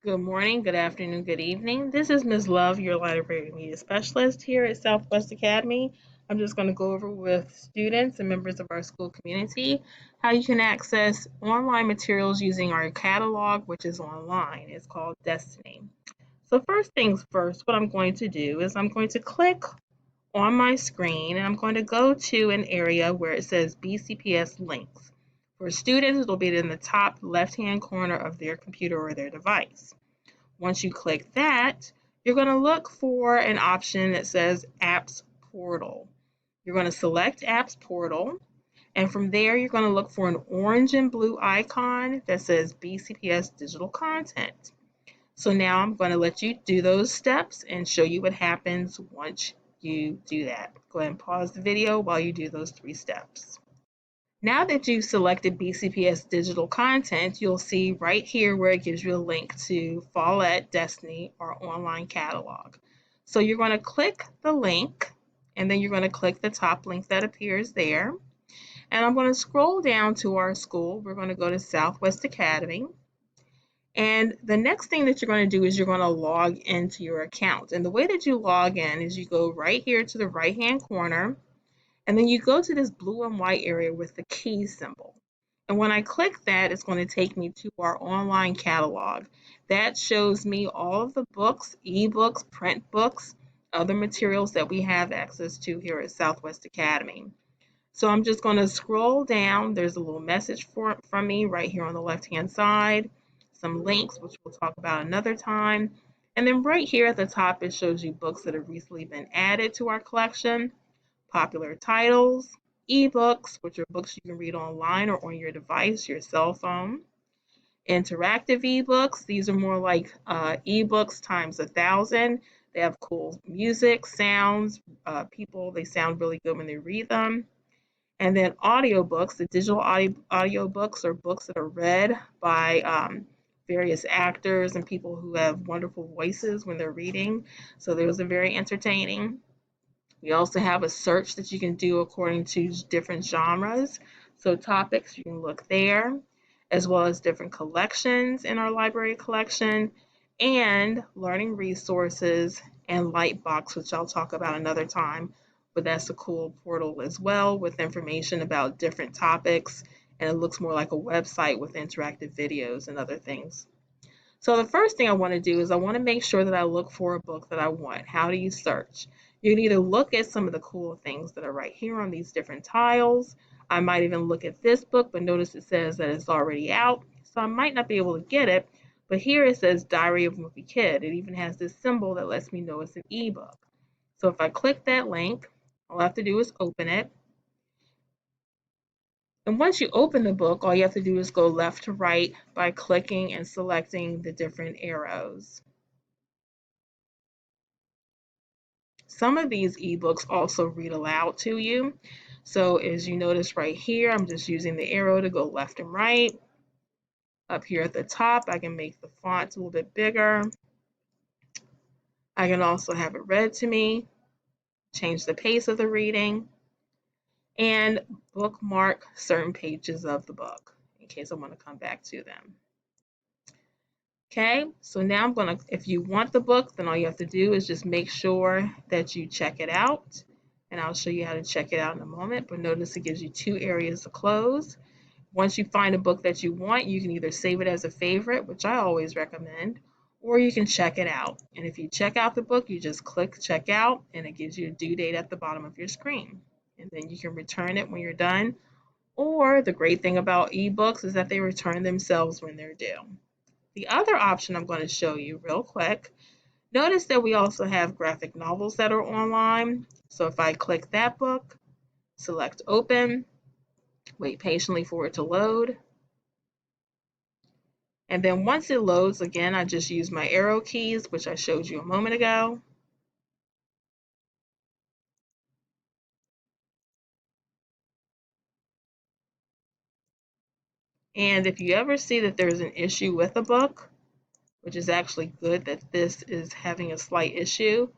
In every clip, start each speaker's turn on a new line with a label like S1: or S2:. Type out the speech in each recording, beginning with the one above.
S1: Good morning, good afternoon, good evening. This is Ms. Love, your library media specialist here at Southwest Academy. I'm just going to go over with students and members of our school community how you can access online materials using our catalog, which is online. It's called Destiny. So first things first, what I'm going to do is I'm going to click on my screen and I'm going to go to an area where it says BCPS links. For students, it'll be in the top left-hand corner of their computer or their device. Once you click that, you're going to look for an option that says Apps Portal. You're going to select Apps Portal, and from there, you're going to look for an orange and blue icon that says BCPS Digital Content. So now I'm going to let you do those steps and show you what happens once you do that. Go ahead and pause the video while you do those 3 steps. Now that you've selected BCPS Digital Content, you'll see right here where it gives you a link to Follett, Destiny, or online catalog. So you're going to click the link, and then you're going to click the top link that appears there. And I'm going to scroll down to our school. We're going to go to Southwest Academy. And the next thing that you're going to do is you're going to log into your account. And the way that you log in is you go right here to the right-hand corner, and then you go to this blue and white area with the key symbol. And when I click that, it's going to take me to our online catalog. That shows me all of the books, ebooks, print books, other materials that we have access to here at Southwest Academy. So I'm just going to scroll down. There's a little message from me right here on the left-hand side, some links, which we'll talk about another time. And then right here at the top, it shows you books that have recently been added to our collection, popular titles, ebooks, which are books you can read online or on your device, your cell phone, interactive ebooks. These are more like ebooks times 1,000. They have cool music, sounds, people, they sound really good when they read them. And then audiobooks, the digital audiobooks are books that are read by various actors and people who have wonderful voices when they're reading. So those are very entertaining. We also have a search that you can do according to different genres. So topics, you can look there, as well as different collections in our library collection, and learning resources and Lightbox, which I'll talk about another time. But that's a cool portal as well with information about different topics, and it looks more like a website with interactive videos and other things. So the first thing I want to do is I want to make sure that I look for a book that I want. How do you search? You can either look at some of the cool things that are right here on these different tiles. I might even look at this book, but notice it says that it's already out, so I might not be able to get it. But here it says Diary of a Wimpy Kid. It even has this symbol that lets me know it's an ebook. So if I click that link, all I have to do is open it. And once you open the book, all you have to do is go left to right by clicking and selecting the different arrows. Some of these ebooks also read aloud to you. So as you notice right here, I'm just using the arrow to go left and right. Up here at the top, I can make the font a little bit bigger. I can also have it read to me, change the pace of the reading, and bookmark certain pages of the book in case I want to come back to them. Okay, so now I'm going to, if you want the book, then all you have to do is just make sure that you check it out. And I'll show you how to check it out in a moment. But notice it gives you 2 areas to close. Once you find a book that you want, you can either save it as a favorite, which I always recommend, or you can check it out. And if you check out the book, you just click check out, and it gives you a due date at the bottom of your screen. And then you can return it when you're done. Or the great thing about ebooks is that they return themselves when they're due. The other option I'm going to show you real quick, notice that we also have graphic novels that are online. So if I click that book, select open, wait patiently for it to load. And then once it loads, again, I just use my arrow keys, which I showed you a moment ago. And if you ever see that there's an issue with a book, which is actually good that this is having a slight issue,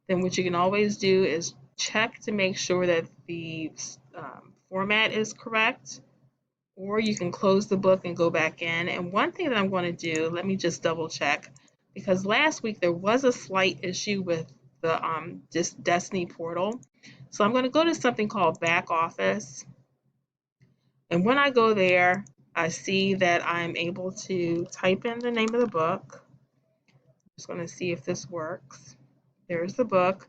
S1: then what you can always do is check to make sure that the format is correct, or you can close the book and go back in. And one thing that I'm going to do, let me just double check because last week there was a slight issue with the Destiny portal. So I'm going to go to something called Back Office. And when I go there, I see that I'm able to type in the name of the book. I'm just going to see if this works. There's the book.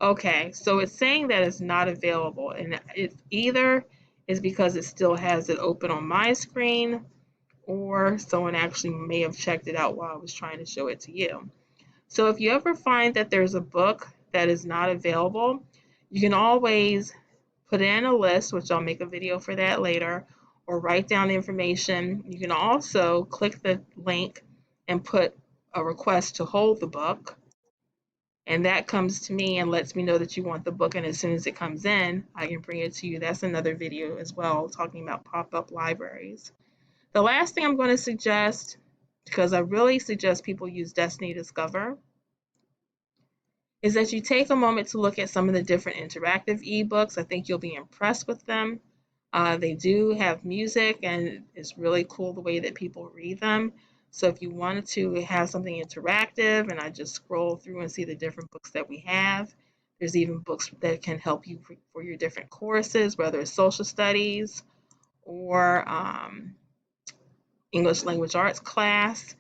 S1: Okay, so it's saying that it's not available, and it either is because it still has it open on my screen, or someone actually may have checked it out while I was trying to show it to you. So if you ever find that there's a book that is not available, you can always put in a list, which I'll make a video for that later, or write down the information. You can also click the link and put a request to hold the book, and that comes to me and lets me know that you want the book, and as soon as it comes in, I can bring it to you. That's another video as well, talking about pop-up libraries. The last thing I'm going to suggest, because I really suggest people use Destiny Discover, is that you take a moment to look at some of the different interactive ebooks. I think you'll be impressed with them. They do have music, and it's really cool the way that people read them. So if you wanted to have something interactive, and I just scroll through and see the different books that we have. There's even books that can help you for your different courses, whether it's social studies or English language arts class,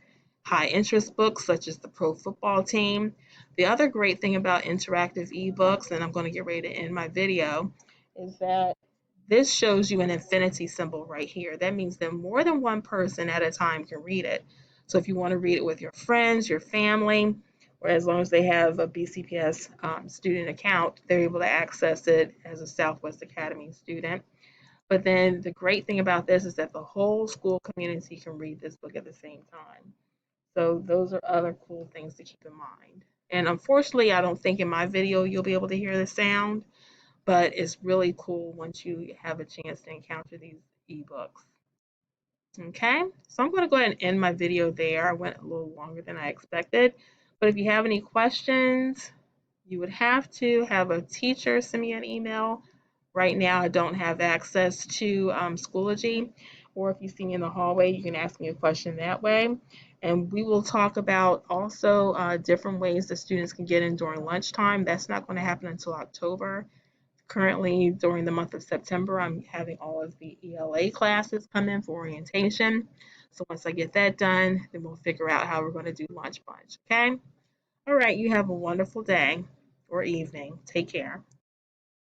S1: high interest books such as the pro football team. The other great thing about interactive ebooks, and I'm going to get ready to end my video, is that this shows you an infinity symbol right here. That means that more than one person at a time can read it. So if you want to read it with your friends, your family, or as long as they have a BCPS student account, they're able to access it as a Southwest Academy student. But then the great thing about this is that the whole school community can read this book at the same time. So those are other cool things to keep in mind. And unfortunately, I don't think in my video you'll be able to hear the sound, but it's really cool once you have a chance to encounter these ebooks. Okay, so I'm going to go ahead and end my video there. I went a little longer than I expected, but if you have any questions, you would have to have a teacher send me an email. Right now, I don't have access to Schoology, or if you see me in the hallway, you can ask me a question that way. And we will talk about also different ways that students can get in during lunchtime. That's not going to happen until October. Currently, during the month of September, I'm having all of the ELA classes come in for orientation. So once I get that done, then we'll figure out how we're going to do lunch bunch, okay? All right, you have a wonderful day or evening. Take care.